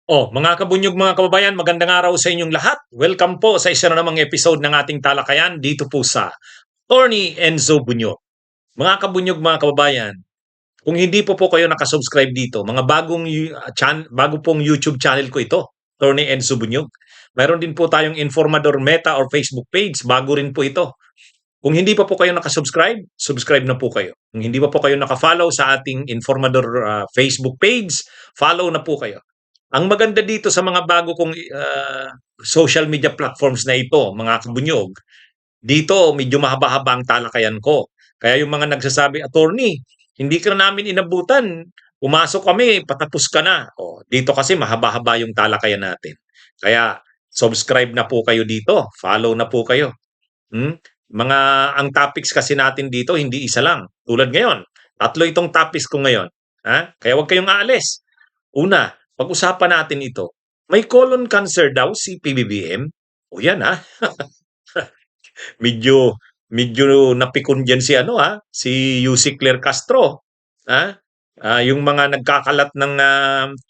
Mga kabunyog, mga kababayan, magandang araw sa inyong lahat. Welcome po sa isa na namang episode ng ating talakayan dito po sa Tony Enzo Bunyog. Mga kabunyog, mga kababayan, kung hindi po kayo nakasubscribe dito, mga bago pong YouTube channel ko ito, Tony Enzo Bunyog. Mayroon din po tayong Informador Meta or Facebook page, bago rin po ito. Kung hindi pa po kayo nakasubscribe, subscribe na po kayo. Kung hindi pa po kayo nakafollow sa ating Informador Facebook page, follow na po kayo. Ang maganda dito sa mga bago kong social media platforms na ito, mga kabunyog, dito medyo mahaba-haba ang talakayan ko. Kaya yung mga nagsasabi, attorney, hindi ka na namin inabutan. Pumasok kami, patapos ka na. Dito kasi mahaba-haba yung talakayan natin. Kaya subscribe na po kayo dito. Follow na po kayo. Mga ang topics kasi natin dito hindi isa lang. Tulad ngayon, tatlo itong topics ko ngayon. Kaya huwag kayong aalis. Una, pag-usapan natin ito. May colon cancer daw si PBBM. O yan medyo napikon diyan si UC Claire Castro. Yung mga nagkakalat ng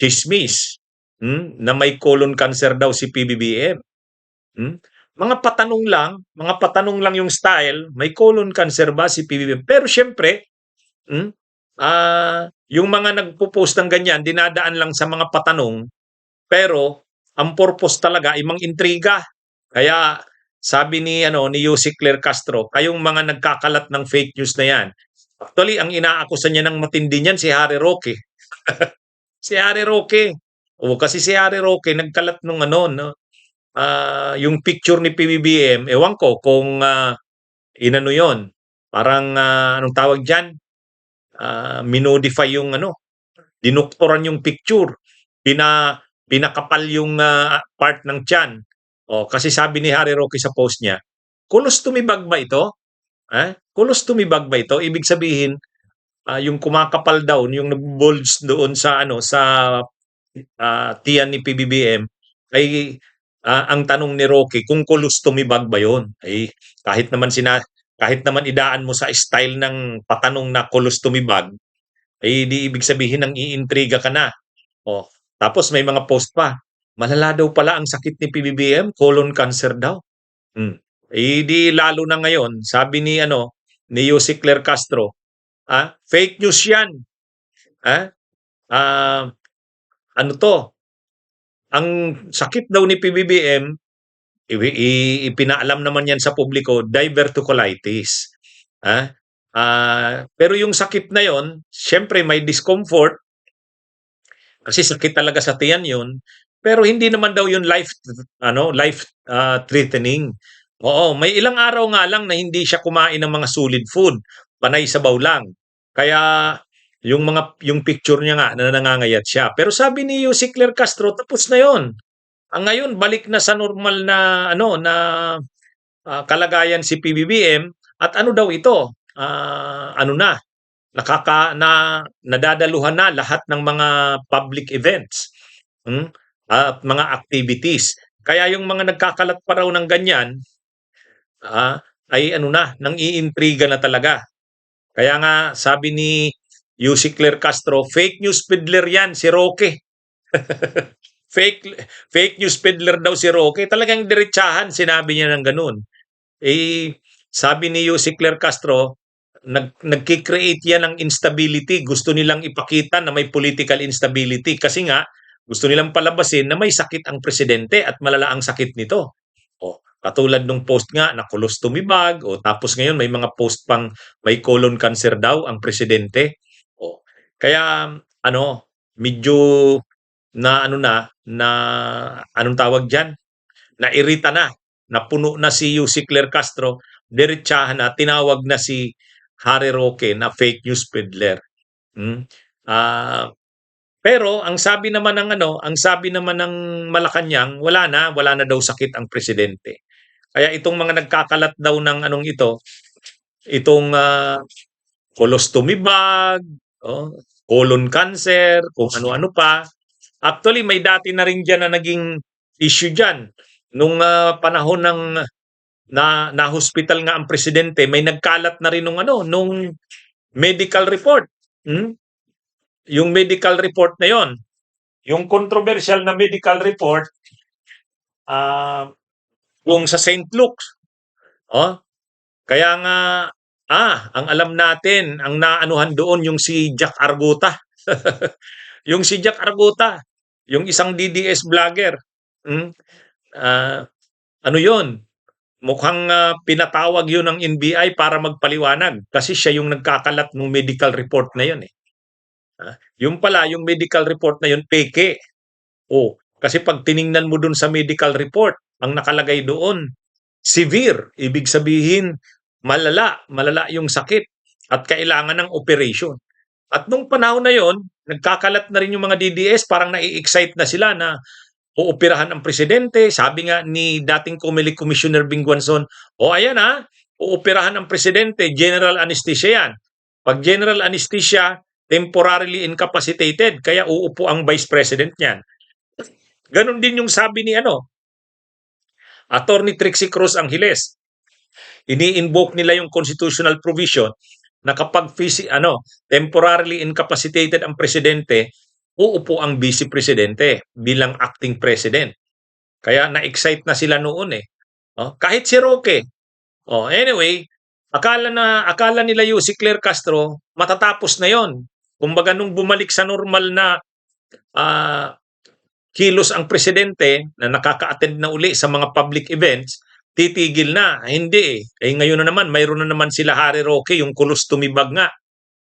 chismis, na may colon cancer daw si PBBM. Mga patanong lang yung style, may colon cancer ba si PBBM? Pero syempre, yung mga nagpo-post ng ganyan, dinadaan lang sa mga patanong, pero ang purpose talaga ay mang-intriga. Kaya sabi ni Yusik Claire Castro, kayong mga nagkakalat ng fake news na yan. Actually, ang inaakusa niya ng matindi niyan si Harry Roque. Si Harry Roque. Kasi si Harry Roque nagkalat nung yung picture ni PBBM, ewan ko kung inano yon. Parang anong tawag diyan? Minodify yung dinuktoran yung picture. Pinakapal yung part ng tiyan. Kasi sabi ni Harry Roque sa post niya, colostomy bag ba ito? Colostomy bag ba ito? Ibig sabihin, yung kumakapal daw, yung nag-bulge doon sa tiyan ni PBBM ay ang tanong ni Roque kung colostomy bag ba yon. Ay kahit naman idaan mo sa style ng patanong na colostomy bag, ay di ibig sabihin ng iintriga ka na. Tapos may mga post pa. Malala daw pala ang sakit ni PBBM, colon cancer daw. Di lalo na ngayon, sabi ni Yusik Claire Castro, fake news 'yan. Ano to? Ang sakit daw ni PBBM, ipinaalam naman yan sa publiko, diverticulitis. Pero yung sakit na yon, syempre may discomfort, kasi sakit talaga sa tiyan yun, pero hindi naman daw yun life threatening. May ilang araw nga lang na hindi siya kumain ng mga solid food, panay sabaw lang. Kaya yung picture niya nga na nangangayat siya. Pero sabi ni Yusik Claire Castro, tapos na yon. Ang ngayon balik na sa normal na kalagayan si PBBM at ano daw ito? Nadadaluhan na lahat ng mga public events, at mga activities. Kaya yung mga nagkakalat pa raw ng ganyan, ay nang iintriga na talaga. Kaya nga sabi ni Yusik Claire Castro, fake news peddler yan si Roque. fake news peddler daw si Roque. Talagang diretsahan sinabi niya ng ganun. Sabi ni Yusik Claire Castro, nagki-create yan ng instability. Gusto nilang ipakita na may political instability kasi nga gusto nilang palabasin na may sakit ang presidente at malala ang sakit nito. Katulad nung post nga na colostomy bag, tapos ngayon may mga post pang may colon cancer daw ang presidente. Kaya medyo na anong tawag diyan? Nairita na, napuno na si Yusik Claire Castro, diretsahan na tinawag na si Harry Roque na fake news peddler. Pero ang sabi naman ng Malacanang, wala na daw sakit ang presidente. Kaya itong mga nagkakalat daw ng itong colostomy bag, colon cancer, kung ano-ano pa. Actually, may dati na rin dyan na naging issue dyan. Nung panahon ng na hospital nga ang presidente, may nagkalat na rin nung medical report. Yung medical report na yon, yung controversial na medical report, ah, yung sa St. Luke's. Oh, kaya nga, ang alam natin, ang naanuhan doon yung si Jack Arguta. Yung si Jack Arguta, yung isang DDS vlogger. Hmm, ah, ano yun? Mukhang pinatawag yun ng NBI para magpaliwanag kasi siya yung nagkakalat ng medical report na yun eh. Yung pala, yung medical report na yun, peke. Oh, kasi pag tiningnan mo dun sa medical report, ang nakalagay doon, severe, ibig sabihin malala, malala yung sakit at kailangan ng operation. At nung panahon na yon, nagkakalat na rin yung mga DDS, parang nai-excite na sila na uoperahan ang presidente. Sabi nga ni dating Comelec Commissioner Binguanzon, ayan uoperahan ang presidente, general anesthesia yan. Pag general anesthesia, temporarily incapacitated, kaya uupo ang vice president niyan. Ganon din yung sabi ni Attorney Trixie Cruz Angeles. Ini-invoke nila yung constitutional provision na kapag temporarily incapacitated ang presidente, uupo ang vice presidente bilang acting president. Kaya na-excite na sila noon eh. Kahit si Roque. Anyway, akala nila yung si Claire Castro matatapos na 'yon. Kumbaga nung bumalik sa normal na kilos ang presidente na nakaka-attend na uli sa mga public events, titigil na. Hindi eh. Ngayon na naman, mayroon na naman sila Harry Roque, yung kulos tumibag nga.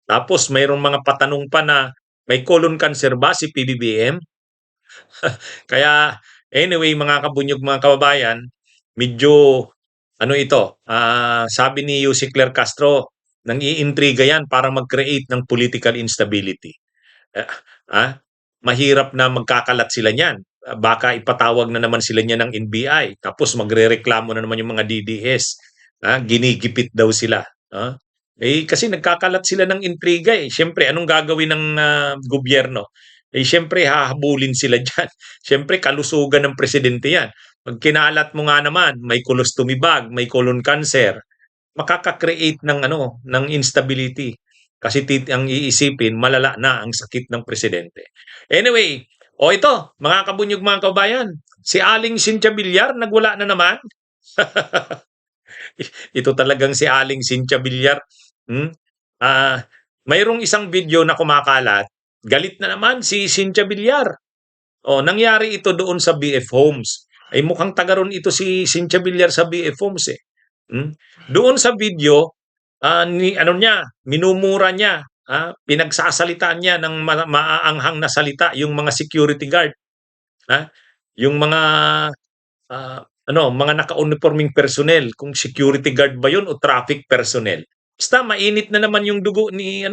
Tapos mayroong mga patanong pa na may colon cancer ba si PBBM? Kaya anyway, mga kabunyog, mga kababayan, medyo sabi ni Yussi Claire Castro, nang iintriga yan para mag-create ng political instability. Mahirap na magkakalat sila niyan. Baka ipatawag na naman sila niya ng NBI, tapos magrereklamo na naman yung mga DDS. Ginigipit daw sila. Kasi nagkakalat sila ng intriga eh. Siyempre, anong gagawin ng gobyerno? Siyempre, hahabulin sila dyan. Siyempre, kalusugan ng presidente yan. Pag kinalat mo nga naman, may colostomy bag, may colon cancer, makaka-create ng instability. Kasi ang iisipin, malala na ang sakit ng presidente. Anyway, ito, mga kabunyog, mga kabayan, si Aling Cynthia Villar, nagwala na naman. Ito talagang si Aling Cynthia Villar. Mayroong isang video na kumakalat, galit na naman si Cynthia Villar. Nangyari ito doon sa BF Homes. Mukhang taga ron ito si Cynthia Villar sa BF Homes eh. Doon sa video, minumura niya, pinagsasalitaan niya ng maaanghang na salita yung mga security guard. Yung mga mga naka-uniforming personnel, kung security guard ba yun o traffic personnel. Basta mainit na naman yung dugo ni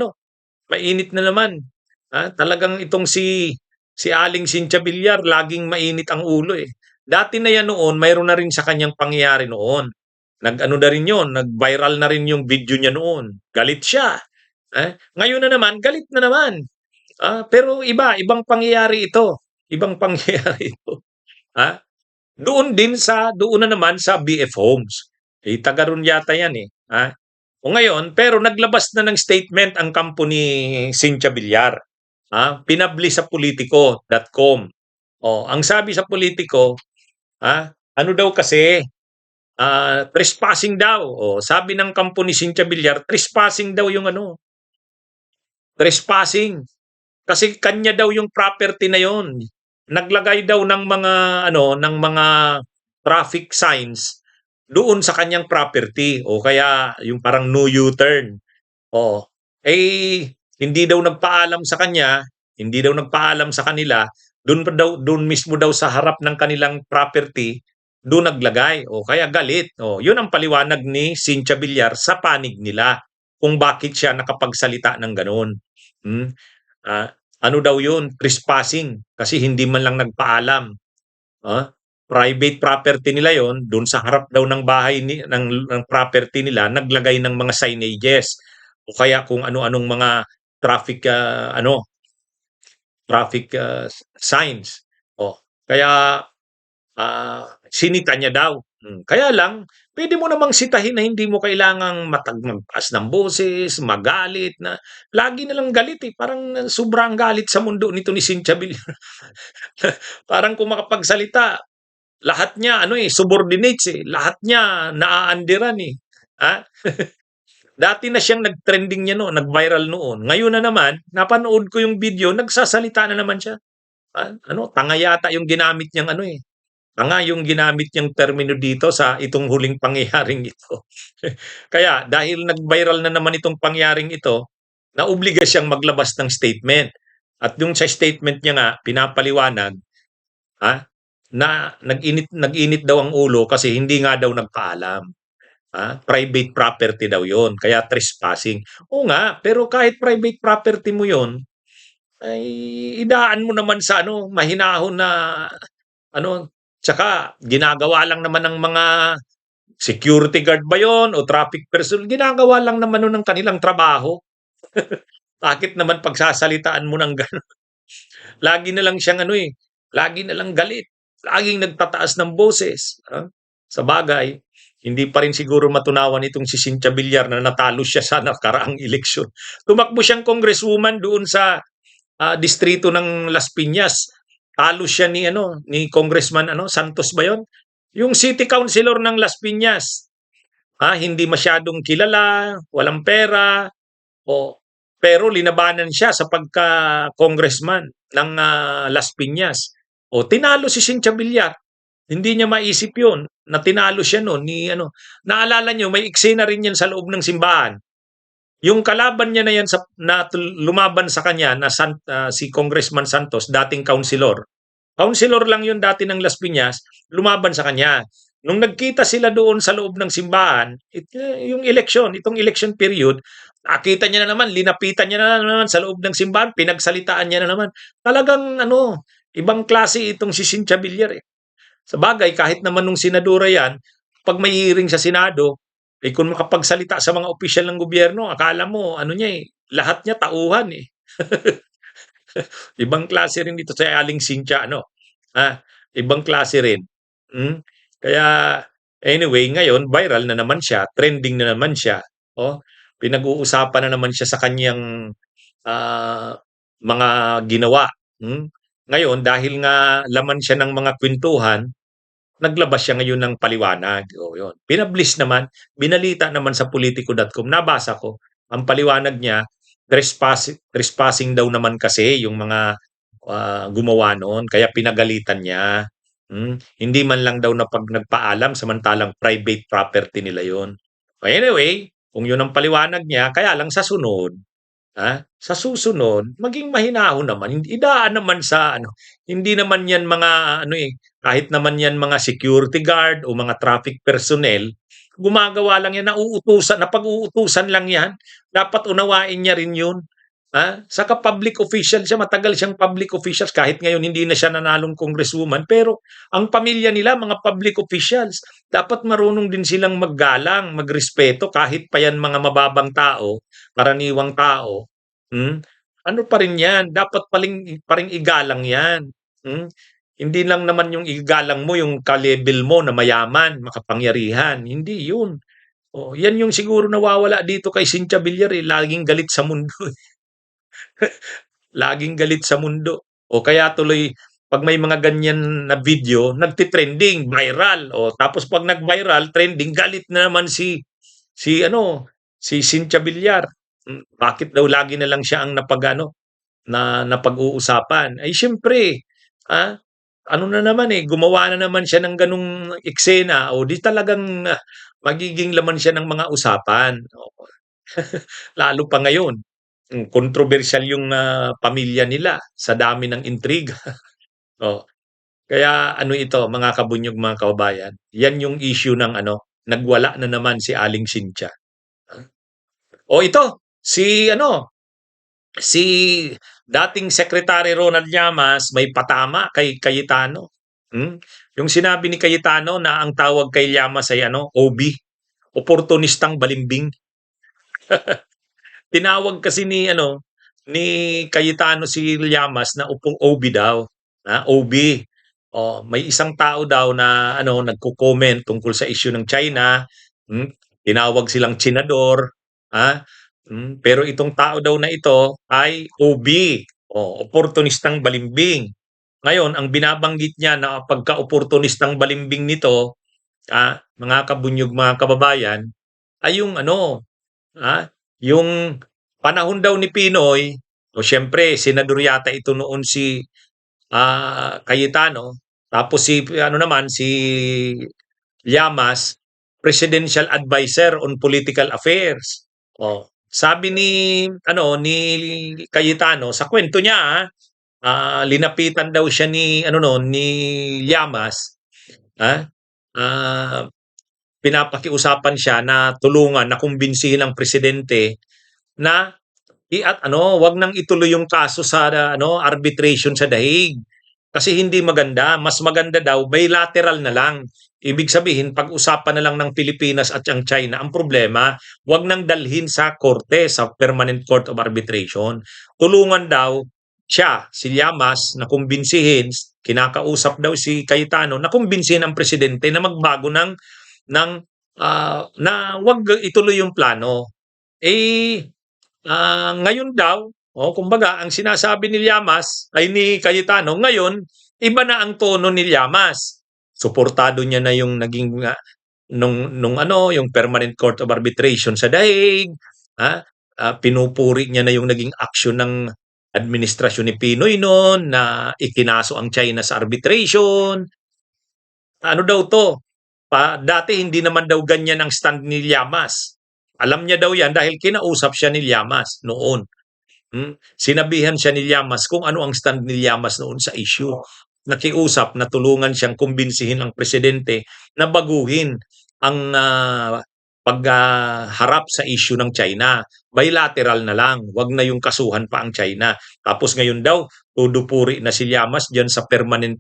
mainit na naman. Talagang itong si Aling Cynthia Villar, laging mainit ang ulo eh. Dati na yan noon, mayroon na rin sa kanyang pangyayari noon. Na rin yun, nag-viral na rin yung video niya noon. Galit siya. Ngayon na naman, galit na naman. Pero ibang pangyayari ito. Ibang pangyayari ito. Doon na naman sa BF Homes. Taga ron yata yan eh. Ngayon, pero naglabas na ng statement ang kampo ni Cynthia Villar. Pinabli sa politico.com. Ang sabi sa Politico, ano daw kasi, trespassing daw. Sabi ng kampo ni Cynthia Villar, trespassing daw yung trespassing. Kasi kanya daw yung property na yon. Naglagay daw ng mga traffic signs doon sa kanyang property, o kaya yung parang no U-turn. Hindi daw nagpaalam sa kanya, hindi daw nagpaalam sa kanila, doon mismo daw sa harap ng kanilang property, doon naglagay. Kaya galit. Yun ang paliwanag ni Cynthia Villar sa panig nila kung bakit siya nakapagsalita ng ganoon. Ano daw yun? Trespassing. Kasi hindi man lang nagpaalam. Private property nila yon, doon sa harap daw ng bahay ng property nila, naglagay ng mga signages. O kaya kung ano-anong mga traffic signs. Kaya sinita niya daw. Kaya lang, pwede mo namang sitahin na hindi mo kailangang magtaas ng boses, magalit na lagi na lang galit, eh, parang sobrang galit sa mundo nito ni Cynthia Villar. Parang kung makapagsalita, lahat niya ano, eh, subordinates, eh, lahat niya naaandiran, eh, ah. Dati na siyang nag-trending niya noon, nag-viral noon. Ngayon na naman, napanood ko yung video, nagsasalita na naman siya. Ano, tanga yata yung ginamit niyang ano, eh, tanga yung ginamit niyang termino dito sa itong huling pangyayaring ito. Kaya dahil nag-viral na naman itong pangyayaring ito, naobliga siyang maglabas ng statement. At yung sa statement niya nga, pinapaliwanag, na nag-init daw ang ulo kasi hindi nga daw nagpaalam. Private property daw yon, kaya trespassing. Oo nga, pero kahit private property mo yon, ay idaan mo naman sa ano, mahinahon na ano, tsaka ginagawa lang naman ng mga security guard ba yon o traffic person, ginagawa lang naman nun ng kanilang trabaho. Bakit naman pagsasalitaan mo ng gano'n? Lagi na lang siyang ano, eh, lagi na lang galit, laging nagtataas ng boses, Sabagay, hindi pa rin siguro matunawan itong si Cynthia Villar na natalo siya sa nakaraang eleksyon. Tumakbo siyang congresswoman doon sa distrito ng Las Piñas. Talo siya ni ano, ni Congressman ano, Santos ba 'yon? Yung city councilor ng Las Piñas. Hindi masyadong kilala, walang pera, o pero linabanan siya sa pagka-congressman ng Las Piñas. O tinalo si Cynthia Villar. Hindi niya maisip 'yon na tinalo siya no'n ni ano. Naalala niyo may eksena rin 'yan sa loob ng simbahan. Yung kalaban niya na 'yan na lumaban sa kanya na si Congressman Santos, dating councilor. Councilor lang 'yun dati ng Las Piñas, lumaban sa kanya. Nung nagkita sila doon sa loob ng simbahan, yung eleksyon, itong election period, nakita niya na naman, linapitan niya na naman sa loob ng simbahan, pinagsalitaan niya na naman. Talagang ano, ibang klase itong si Cynthia Villar, eh. Sabagay kahit naman nung senadora 'yan, 'pag may hearing sa Senado, eh, kung makapagsalita sa mga opisyal ng gobyerno, akala mo ano niya, eh, lahat niya tauhan, eh. Ibang klase rin dito si Aling Cynthia ano, ibang klase rin. Hmm, kaya anyway ngayon viral na naman siya, trending na naman siya, pinag-uusapan na naman siya sa kaniyang, mga ginawa, hmm. Ngayon dahil nga laman siya ng mga kuwentuhan, naglabas siya ngayon ng paliwanag, oh, yun. Pinablis naman, binalita naman sa Politico.com, nabasa ko. Ang paliwanag niya, trespassing daw naman kasi yung mga gumawa noon, kaya pinagalitan niya. Hindi man lang daw na pag nagpaalam, samantalang private property nila yon. Anyway, kung yun ang paliwanag niya, kaya lang sa sunod, sa susunod maging mahinahon naman, idaan naman sa ano, hindi naman 'yan mga ano, eh, kahit naman 'yan mga security guard o mga traffic personnel, gumagawa lang 'yan, napag-uutusan lang 'yan. Dapat unawain niya rin 'yun, saka public official siya, matagal siyang public officials kahit ngayon hindi na siya nanalong congresswoman, pero ang pamilya nila mga public officials. Dapat marunong din silang maggalang, magrespeto kahit pa 'yan mga mababang tao, karaniwang tao, hmm, ano pa rin 'yan, dapat pa ring igalang 'yan, hmm. Hindi lang naman yung igalang mo yung ka-level mo na mayaman, makapangyarihan, hindi 'yun. 'Yan yung siguro nawawala dito kay Cynthia Villar, eh, laging galit sa mundo, eh. Laging galit sa mundo. O kaya tuloy 'pag may mga ganyan na video, nagte-trending, viral. Tapos 'pag nag-viral, trending, galit na naman si ano, si Cynthia Villar. Bakit daw lagi na lang siya ang na napag-uusapan. Ay siyempre, ah, ano na naman, eh, gumawa na naman siya ng gano'ng eksena, o 'di talagang, magiging laman siya ng mga usapan, oo. Lalo pa ngayon, kontrobersyal yung, pamilya nila sa dami ng intriga. Oh, kaya ano ito mga kabunyog, mga kababayan, 'yan yung issue ng ano, nagwala na naman si Aling Cynthia. Ito, si dating Secretary Ronald Llamas may patama kay Cayetano. Yung sinabi ni Cayetano na ang tawag kay Llamas ay ano, OB, oportunistang balimbing. Tinawag kasi ni Cayetano si Llamas na OB daw, OB. may isang tao daw na nagko-comment tungkol sa issue ng China, hmm, tinawag silang tsinador, ah, pero itong tao daw na ito ay OB, oportunistang balimbing. Ngayon, ang binabanggit niya na pagka-oportunistang balimbing nito, mga kabunyog, mga kababayan, ay yung yung panahon daw ni Pinoy, o siyempre senador yata ito noon si Cayetano, tapos si naman si Llamas, Presidential Advisor on Political Affairs. Sabi ni Cayetano sa kwento niya, linapitan daw siya ni ni Llamas, ah, ah, pinapakiusapan siya na tulungan, na kumbinsihin ang presidente na wag nang ituloy yung kaso sa arbitration sa dahig. Kasi hindi maganda, mas maganda daw bilateral na lang. Ibig sabihin, pag-usapan na lang ng Pilipinas at ang China ang problema, wag nang dalhin sa korte, sa Permanent Court of Arbitration. Tulungan daw siya, si Llamas, na kumbinsihin, kinakausap daw si Cayetano, na kumbinsihin ang presidente na magbago ng na wag ituloy yung plano. Ngayon daw, kumbaga ang sinasabi ni Llamas ay ni Cayetano, ngayon iba na ang tono ni Llamas. Suportado niya na yung naging yung Permanent Court of Arbitration sa daig, pinupuri niya na yung naging aksyon ng administrasyon ni Pinoy noon na ikinaso ang China sa arbitration. Ano daw to? Dati hindi naman daw ganyan ang stand ni Llamas. Alam niya daw yan dahil kinausap siya ni Llamas noon. Sinabihan siya ni Llamas kung ano ang stand ni Llamas noon sa issue. Nakiusap na tulungan siyang kumbinsihin ang presidente na baguhin ang pagharap sa issue ng China. Bilateral na lang, wag na yung kasuhan pa ang China. Tapos ngayon daw, tudupuri na si Llamas diyan sa Permanent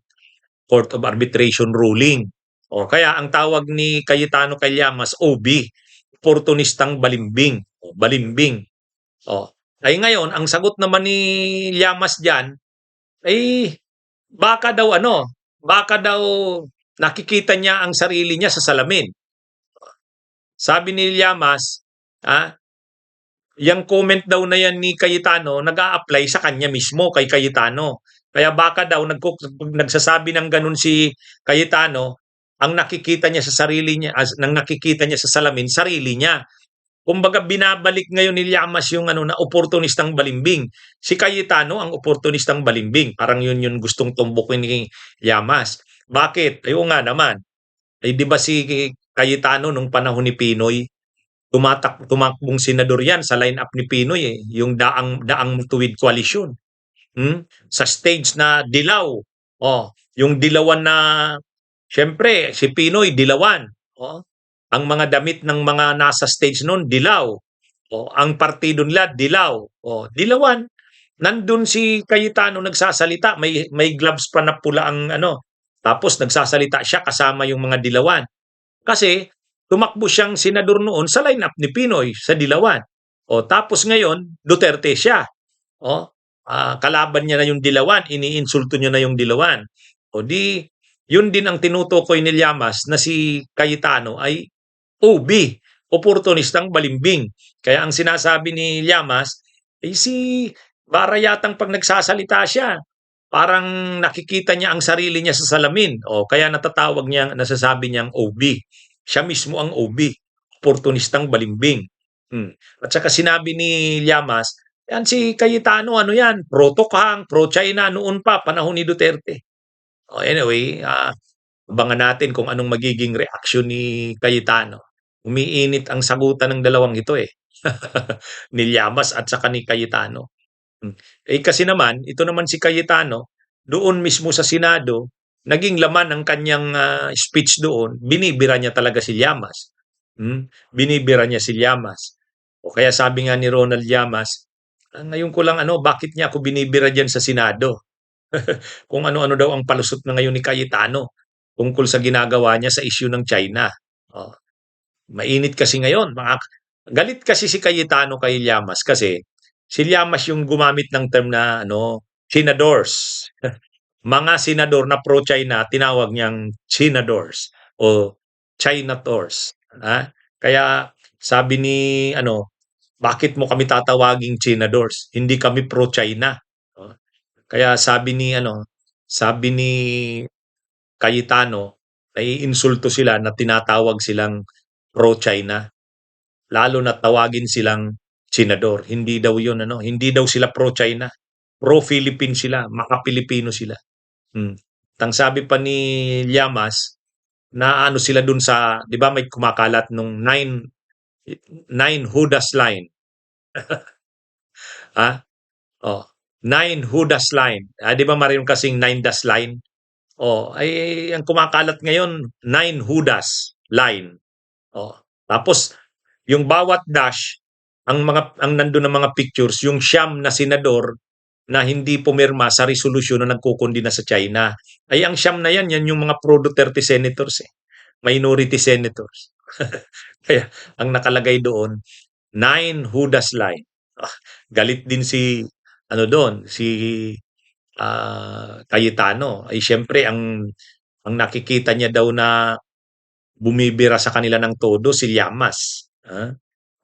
Court of Arbitration ruling. Kaya ang tawag ni Cayetano kay Llamas, OB, oportunistang balimbing. Balimbing. Ay ngayon, ang sagot naman ni Llamas diyan ay baka daw baka daw nakikita niya ang sarili niya sa salamin. Sabi ni Llamas, yung comment daw na yan ni Cayetano nag-a-apply sa kanya mismo, kay Cayetano. Kaya baka daw nagsasabi ng ganun si Cayetano, ang nakikita niya sa sarili niya, nang nakikita niya sa salamin, sarili niya. Kumbaga binabalik ngayon ni Llamas yung na oportunistang balimbing. Si Cayetano ang oportunistang balimbing. Parang yun gustong tumbukin ni Llamas. Bakit? Ayun nga naman. Ay di ba si Cayetano nung panahon ni Pinoy, tumakbong senador yan sa line-up ni Pinoy yung daang tuwid koalisyon. Sa stage na dilaw. Yung dilawan na, syempre, si Pinoy dilawan. Ang mga damit ng mga nasa stage noon dilaw. Ang partido nila dilaw. Dilawan. Nandun si Cayetano nagsasalita, may gloves pa na pula ang tapos nagsasalita siya kasama yung mga dilawan. Kasi tumakbo siyang senador noon sa line-up ni Pinoy sa dilawan. Tapos ngayon, Duterte siya. Kalaban niya na yung dilawan, iniinsulto niya na yung dilawan. Yun din ang tinutukoy ni Llamas na si Cayetano ay OB, oportunistang balimbing. Kaya ang sinasabi ni Llamas, si Bara yatang pag nagsasalita siya, parang nakikita niya ang sarili niya sa salamin. Kaya nasasabi niyang OB. Siya mismo ang OB, oportunistang balimbing. At saka sinabi ni Llamas, yan si Cayetano, yan, pro-Tokhang, pro-China noon pa, panahon ni Duterte. Anyway, abangan natin kung anong magiging reaksyon ni Cayetano. Umiinit ang sagutan ng dalawang ito ni Llamas at saka ni Cayetano. Kasi naman, ito naman si Cayetano, doon mismo sa Senado, naging laman ng kanyang speech doon, binibira niya talaga si Llamas. Binibira niya si Llamas. Kaya sabi nga ni Ronald Llamas, ngayon ko lang bakit niya ako binibira diyan sa Senado? Kung ano-ano daw ang palusot na ngayon ni Cayetano tungkol sa ginagawa niya sa issue ng China. Mainit kasi ngayon. Galit kasi si Cayetano kay Llamas kasi si Llamas yung gumamit ng term na senadors. mga senador na pro-China, tinawag niyang Chinadors o Chinators. Kaya sabi ni ano, bakit mo kami tatawaging Chinadors? Hindi kami pro-China. Oh, Kaya sabi ni Cayetano, naiinsulto sila na tinatawag silang pro-China. Lalo na tawagin silang Chinador. Hindi daw 'yun hindi daw sila pro-China. Pro-Philippine sila, maka-Pilipino sila. Hmm. Ang sabi pa ni Llamas, na ano sila dun sa, 'di ba may kumakalat nung nine Judas line. Ha? Oh, nine Judas line. 'Di ba mayroon kasing nine dash line? Ay ang kumakalat ngayon, nine Judas line. Tapos yung bawat dash, ang nandun ng mga pictures, yung siyam na senador na hindi pumirma sa resolusyon na nagkukondina sa China. Ay ang siyam na yan yung mga pro-Duterte senators minority senators. Kaya ang nakalagay doon, nine Judas line. Galit din si doon, si Cayetano. Ay siyempre ang nakikita niya daw na bumibira sa kanila ng todo si Llamas.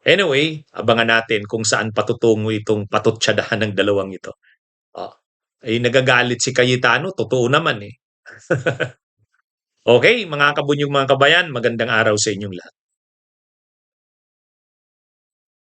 Anyway, abangan natin kung saan patutungo itong patutsadahan ng dalawang ito. Oh, ay nagagalit si Cayetano, totoo naman eh. Okay, mga kabunyog mga kabayan, magandang araw sa inyong lahat.